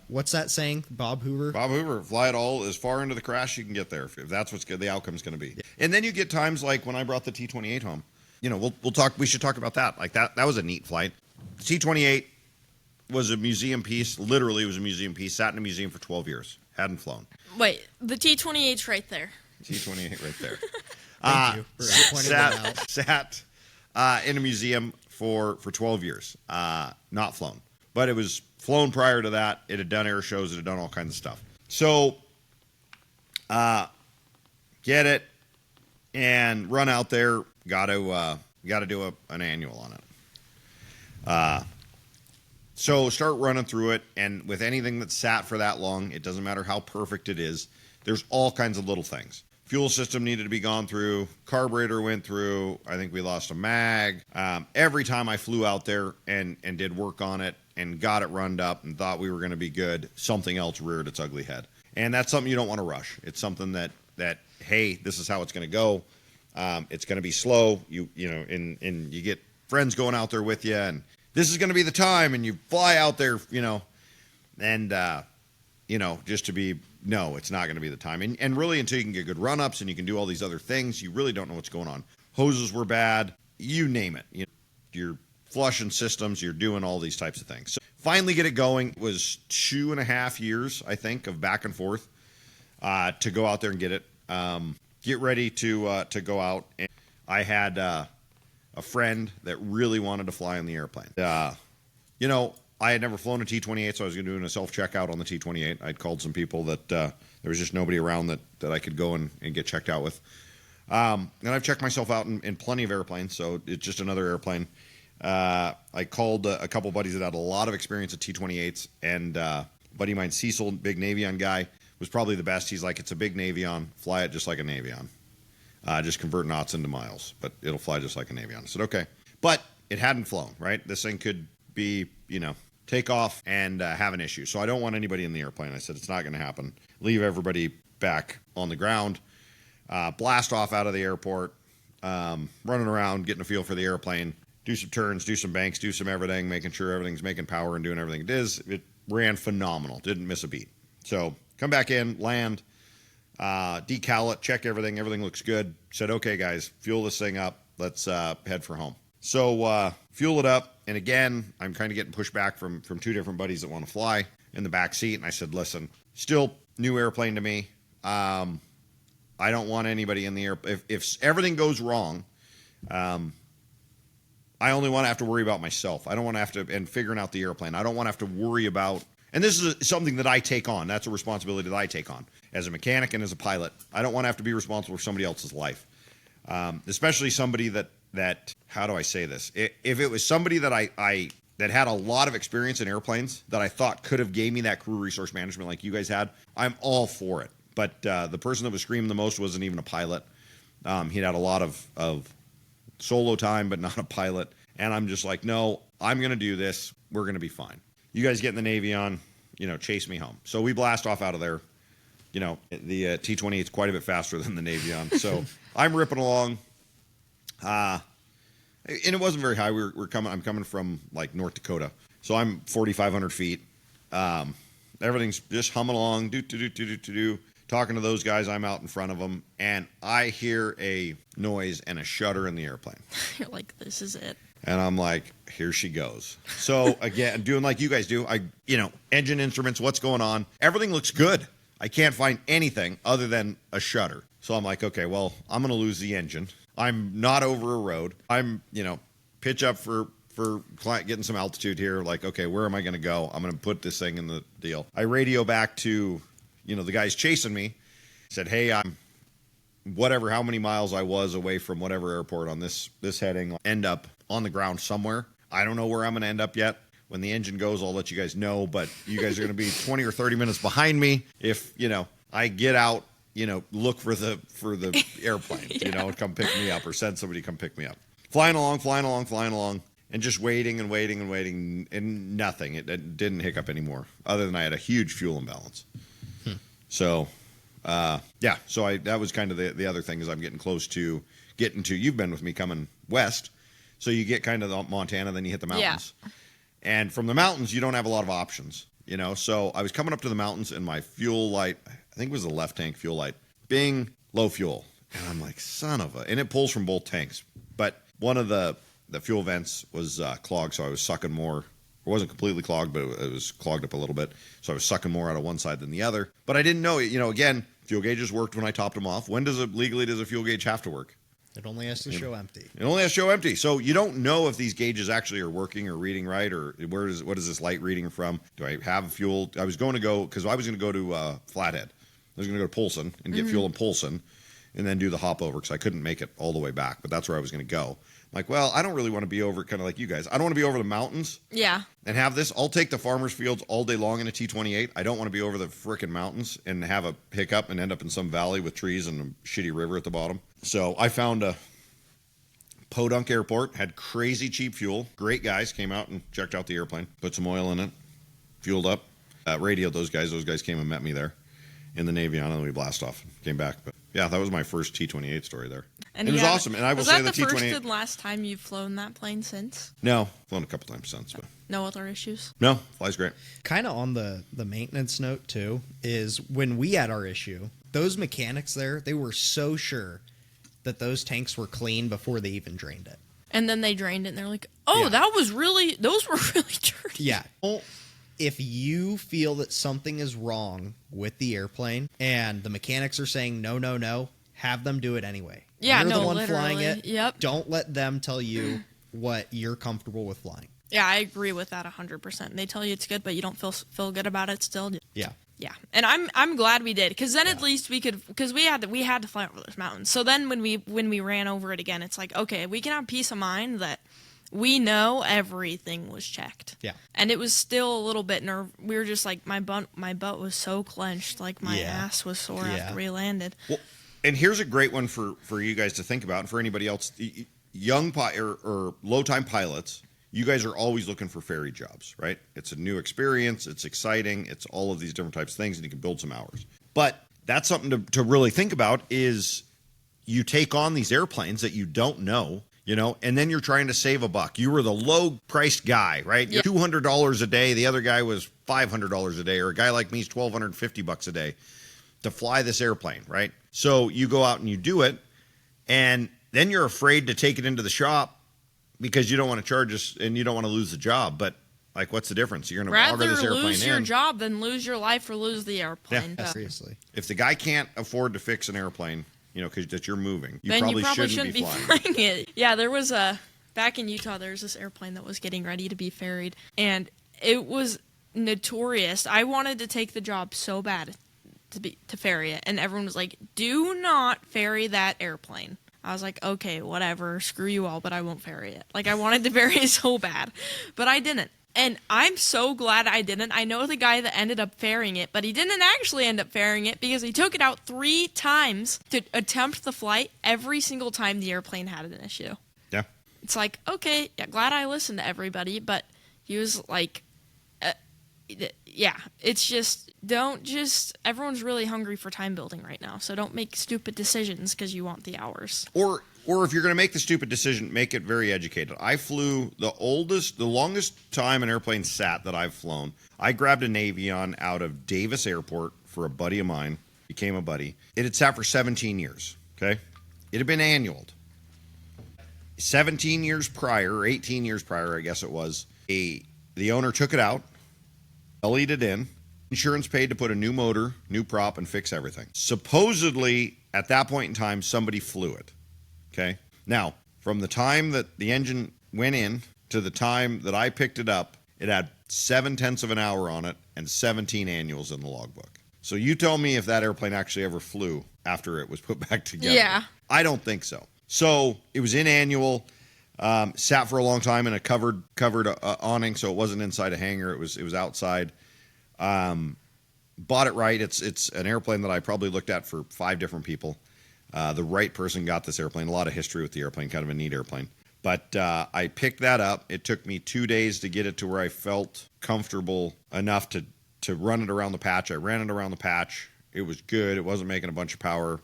What's that saying, Bob Hoover? Bob Hoover, fly it all as far into the crash you can get there, if that's what's good, the outcome's going to be. Yeah. And then you get times like when I brought the T-28 home. We'll talk. We should talk about that. Like that was a neat flight. The T-28 was a museum piece. Literally, it was a museum piece. Sat in a museum for 12 years. Hadn't flown. Wait, the T-28's right there. T-28 right there. Thank you for pointing that out. Sat in a museum for 12 years. Not flown, but it was flown prior to that. It had done air shows. It had done all kinds of stuff. So, get it and run out there. Got to do an annual on it. So start running through it, and with anything that's sat for that long, it doesn't matter how perfect it is. There's all kinds of little things. Fuel system needed to be gone through. Carburetor went through. I think we lost a mag. Every time I flew out there and did work on it and got it runned up and thought we were going to be good, something else reared its ugly head. And that's something you don't want to rush. It's something that hey, this is how it's going to go. It's going to be slow. You you get friends going out there with you, and this is going to be the time, and you fly out there, and just to be, no, it's not going to be the time. And really, until you can get good run-ups and you can do all these other things, you really don't know what's going on. Hoses were bad. You name it. You're flushing systems. You're doing all these types of things. So finally get it going. It was 2.5 years, I think, of back and forth to go out there and get it. Get ready to go out. And I had a friend that really wanted to fly on the airplane. I had never flown a T-28, so I was going to do a self-checkout on the T-28. I'd called some people that there was just nobody around that I could go and get checked out with. And I've checked myself out in plenty of airplanes, so it's just another airplane. I called a couple buddies that had a lot of experience at T-28s, and buddy of mine, Cecil, big Navion guy, was probably the best. He's like, it's a big Navion. Fly it just like a Navion. Just convert knots into miles, but it'll fly just like a Navion. I said, okay. But it hadn't flown, right? This thing could be, take off and have an issue. So I don't want anybody in the airplane. I said, it's not going to happen. Leave everybody back on the ground. Blast off out of the airport, running around, getting a feel for the airplane, do some turns, do some banks, do some everything, making sure everything's making power and doing everything it is. It ran phenomenal. Didn't miss a beat. So come back in, land, decal it, check everything. Everything looks good. Said, okay, guys, fuel this thing up. Let's head for home. So fuel it up. And again, I'm kind of getting pushed back from 2 different buddies that want to fly in the back seat. And I said, listen, still new airplane to me. I don't want anybody in the air. If everything goes wrong, I only want to have to worry about myself. I don't want to have to, and figuring out the airplane. I don't want to have to worry about, and this is something that I take on. That's a responsibility that I take on as a mechanic and as a pilot. I don't want to have to be responsible for somebody else's life, especially somebody that how do I say this? If it was somebody that I that had a lot of experience in airplanes that I thought could have gave me that crew resource management like you guys had, I'm all for it. But the person that was screaming the most wasn't even a pilot. He'd had a lot of solo time, but not a pilot. And I'm just like, no, I'm going to do this. We're going to be fine. You guys get in the Navion, chase me home. So we blast off out of there. The T-28 is quite a bit faster than the Navion. So I'm ripping along. And it wasn't very high. I'm coming from like North Dakota. So I'm 4,500 feet. Everything's just humming along, do. Talking to those guys, I'm out in front of them, and I hear a noise and a shudder in the airplane. You're like, this is it. And I'm like, here she goes. So again, doing like you guys do, engine instruments, what's going on? Everything looks good. I can't find anything other than a shudder. So I'm like, okay, well, I'm going to lose the engine. I'm not over a road. I'm, pitch up for getting some altitude here. Like, okay, where am I going to go? I'm going to put this thing in the deal. I radio back to the guys chasing me said, hey, I'm whatever, how many miles I was away from whatever airport on this heading, end up on the ground somewhere. I don't know where I'm going to end up yet. When the engine goes, I'll let you guys know, but you guys are going to be 20 or 30 minutes behind me. If, I get out, look for the airplane, and come pick me up or send somebody to come pick me up. Flying along, and just waiting, and nothing. It didn't hiccup anymore, other than I had a huge fuel imbalance. So, so that was kind of the other thing, is I'm getting close to you've been with me coming west, so you get kind of the Montana, then you hit the mountains. Yeah. And from the mountains, you don't have a lot of options, So I was coming up to the mountains, and my fuel light, I think it was the left tank fuel light, bing, low fuel. And I'm like, son of a... And it pulls from both tanks. But one of the fuel vents was clogged, so I was sucking more. It wasn't completely clogged, but it was clogged up a little bit. So I was sucking more out of one side than the other. But I didn't know, again, fuel gauges worked when I topped them off. When legally does a fuel gauge have to work? It only has to show empty. It only has to show empty. So you don't know if these gauges actually are working or reading right, or what is this light reading from? Do I have fuel? I was going to go, because I was going to go to Flathead. I was going to go to Polson and get fuel in Polson and then do the hop over, because I couldn't make it all the way back, but that's where I was going to go. I'm like, well, I don't really want to be over, kind of like you guys. I don't want to be over the mountains. Yeah. And have this. I'll take the farmer's fields all day long in a T28. I don't want to be over the frickin' mountains and have a hiccup and end up in some valley with trees and a shitty river at the bottom. So I found a Podunk Airport, had crazy cheap fuel. Great guys came out and checked out the airplane, put some oil in it, fueled up, radioed those guys. Those guys came and met me there in the Navion, and then we blast off, came back. But yeah, that was my first T28 story there. And it was awesome. And I will say the T28. Was that the first and last time you've flown that plane since? No, flown a couple times since. But no other issues? No, flies great. Kind of on the maintenance note too, is when we had our issue, those mechanics there, they were so sure that those tanks were clean before they even drained it. And then they drained it, and they're like, oh, those were really dirty. Yeah. If you feel that something is wrong with the airplane and the mechanics are saying, no, have them do it anyway. Yeah, you're the one literally. flying it. Yep. Don't let them tell you what you're comfortable with flying. Yeah, I agree with that 100%. They tell you it's good, but you don't feel good about it still. Yeah. Yeah, and I'm glad we did, because then at least we could, because we had to fly over those mountains. So then when we ran over it again, it's like, okay, we can have peace of mind that we know everything was checked. Yeah, and it was still a little bit we were just like, my butt was so clenched, like my ass was sore after we landed. Well, and here's a great one for you guys to think about, and for anybody else, young or low time pilots. You guys are always looking for ferry jobs, right? It's a new experience. It's exciting. It's all of these different types of things, and you can build some hours. But that's something to really think about, is you take on these airplanes that you don't know, and then you're trying to save a buck. You were the low-priced guy, right? You're $200 a day. The other guy was $500 a day, or a guy like me is $1,250 a day to fly this airplane, right? So you go out and you do it, and then you're afraid to take it into the shop, because you don't want to charge us and you don't want to lose the job. But, like, what's the difference? You're going to auger this airplane in. Rather lose your job than lose your life or lose the airplane. Yeah, seriously. If the guy can't afford to fix an airplane, because that you're moving, you probably shouldn't be flying it. Yeah, there was back in Utah, there was this airplane that was getting ready to be ferried, and it was notorious. I wanted to take the job so bad to ferry it, and everyone was like, do not ferry that airplane. I was like, okay, whatever, screw you all, but I won't ferry it. Like, I wanted to ferry it so bad, but I didn't. And I'm so glad I didn't. I know the guy that ended up ferrying it, but he didn't actually end up ferrying it, because he took it out 3 times to attempt the flight every single time the airplane had an issue. Yeah. It's like, okay, yeah, glad I listened to everybody, but he was like, it's just, everyone's really hungry for time building right now, so don't make stupid decisions because you want the hours. Or if you're going to make the stupid decision, make it very educated. I flew the longest time an airplane sat that I've flown. I grabbed a Navion out of Davis Airport for a buddy of mine, became a buddy. It had sat for 17 years, okay? It had been annualed. 17 years prior, or 18 years prior, I guess it was, the owner took it out, LE'd it in, insurance paid to put a new motor, new prop, and fix everything. Supposedly, at that point in time, somebody flew it. Okay? Now, from the time that the engine went in to the time that I picked it up, it had 0.7 of an hour on it and 17 annuals in the logbook. So you tell me if that airplane actually ever flew after it was put back together. Yeah. I don't think so. So it was in annual, sat for a long time in a covered awning, so it wasn't inside a hangar. It was outside. Bought it right. It's an airplane that I probably looked at for 5 different people. The right person got this airplane. A lot of history with the airplane, kind of a neat airplane. But I picked that up. It took me 2 days to get it to where I felt comfortable enough to run it around the patch. I ran it around the patch. It was good. It wasn't making a bunch of power.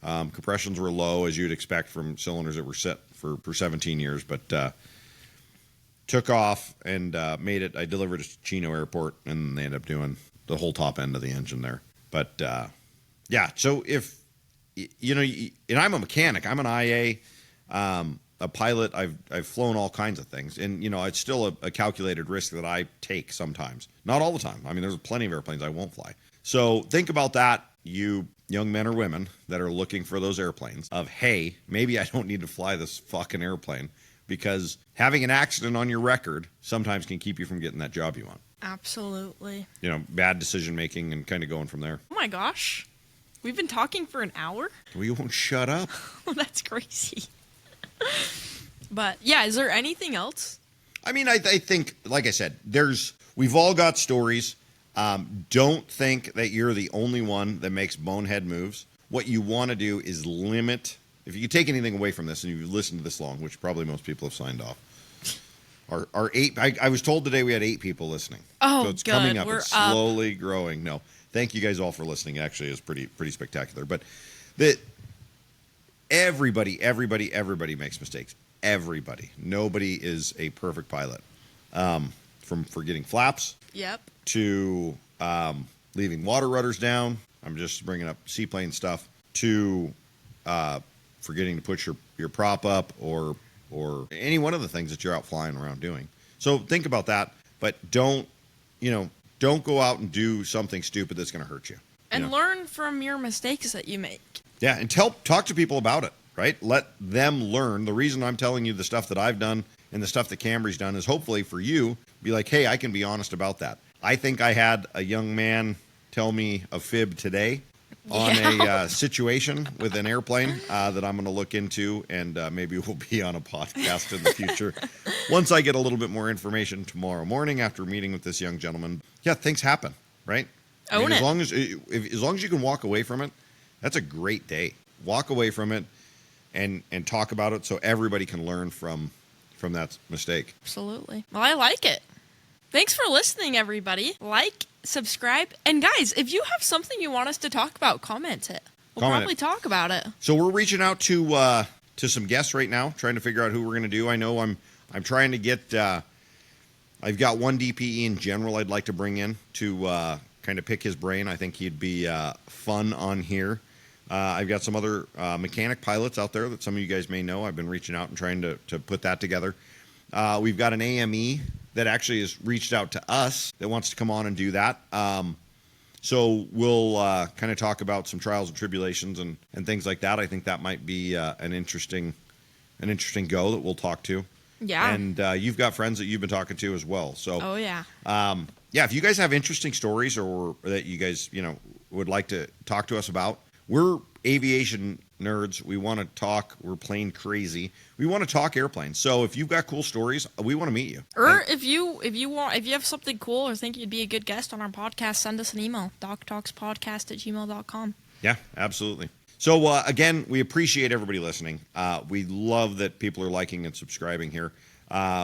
Compressions were low, as you'd expect from cylinders that were set for 17 years. But took off and made it. I delivered it to Chino Airport, and they ended up doing the whole top end of the engine there. But yeah, so if you know, and I'm a mechanic, I'm an IA, a pilot. I've flown all kinds of things, and you know, it's still a calculated risk that I take sometimes. Not all the time. I mean, there's plenty of airplanes I won't fly. So think about that, you young men or women that are looking for those airplanes. Of hey, maybe I don't need to fly this fucking airplane, because having an accident on your record sometimes can keep you from getting that job you want. Absolutely. You know, bad decision making and kind of going from there. Oh my gosh. We've been talking for an hour? Well, you won't shut up. That's crazy. But yeah, is there anything else? I mean, I think, like I said, we've all got stories. Don't think that you're the only one that makes bonehead moves. What you want to do is limit, if you take anything away from this and you've listened to this long, which probably most people have signed off. Our 8, I was told today we had 8 people listening. Oh, so it's good. coming up. We're It's slowly growing. No, thank you guys all for listening. Actually, it's pretty spectacular. But everybody makes mistakes. Everybody. Nobody is a perfect pilot. From forgetting flaps. Yep. To leaving water rudders down. I'm just bringing up seaplane stuff. To forgetting to put your prop up or any one of the things that you're out flying around doing. So think about that, but don't go out and do something stupid that's going to hurt you. And learn from your mistakes that you make. Yeah, and talk to people about it, right? Let them learn. The reason I'm telling you the stuff that I've done and the stuff that Cambrie's done is hopefully for you, be like, hey, I can be honest about that. I think I had a young man tell me a fib today on a situation with an airplane that I'm going to look into, and maybe we'll be on a podcast in the future. Once I get a little bit more information tomorrow morning after meeting with this young gentleman. Yeah, things happen, right? Own it. As long as you can walk away from it, that's a great day. Walk away from it and talk about it so everybody can learn from that mistake. Absolutely. Well, I like it. Thanks for listening, everybody. Like, subscribe, and guys, if you have something you want us to talk about, comment it. We'll probably talk about it. So we're reaching out to some guests right now, trying to figure out who we're going to do. I know I'm trying to get. I've got one DPE in general I'd like to bring in to kind of pick his brain. I think he'd be fun on here. I've got some other mechanic pilots out there that some of you guys may know. I've been reaching out and trying to put that together. We've got an AME that actually has reached out to us that wants to come on and do that. So we'll kind of talk about some trials and tribulations and things like that. I think that might be an interesting go that we'll talk to. Yeah. And you've got friends that you've been talking to as well. So oh yeah. Yeah, if you guys have interesting stories or that you guys, would like to talk to us about, we're aviation nerds. We want to talk. We're plane crazy. We want to talk airplanes. So if you've got cool stories, we want to meet you. Or if you have something cool or think you'd be a good guest on our podcast, send us an email, doctalkspodcast@gmail.com. Yeah, absolutely. So again, we appreciate everybody listening. We love that people are liking and subscribing here.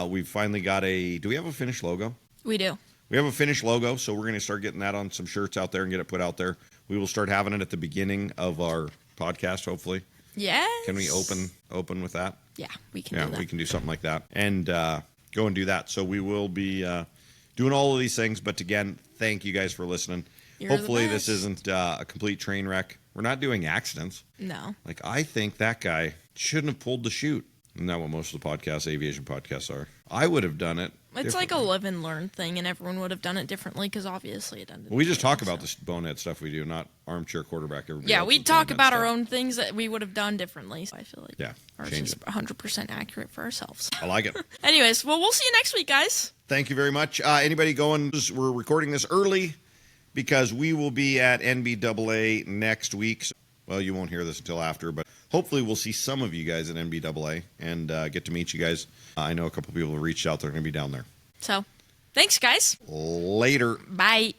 We've finally got do we have a finished logo? We do. We have a finished logo, so we're going to start getting that on some shirts out there and get it put out there. We will start having it at the beginning of our podcast, hopefully. Yes. Can we open with that? Yeah, we can do that. Yeah, we can do something like that and go and do that. So we will be doing all of these things. But again, thank you guys for listening. Hopefully this isn't a complete train wreck. We're not doing accidents. No. Like, I think that guy shouldn't have pulled the chute. Isn't that what most of the aviation podcasts are? I would have done it. It's like a live and learn thing, and everyone would have done it differently because obviously it ended. We just talk about this bonehead stuff we do, not armchair quarterback. Yeah, we talk about our own things that we would have done differently. So I feel like ours is 100% accurate for ourselves. I like it. Anyways, well, we'll see you next week, guys. Thank you very much. Anybody going? We're recording this early because we will be at NBAA next week. Well, you won't hear this until after, but hopefully we'll see some of you guys at NBAA and get to meet you guys. I know a couple people have reached out. They're going to be down there. So, thanks, guys. Later. Bye.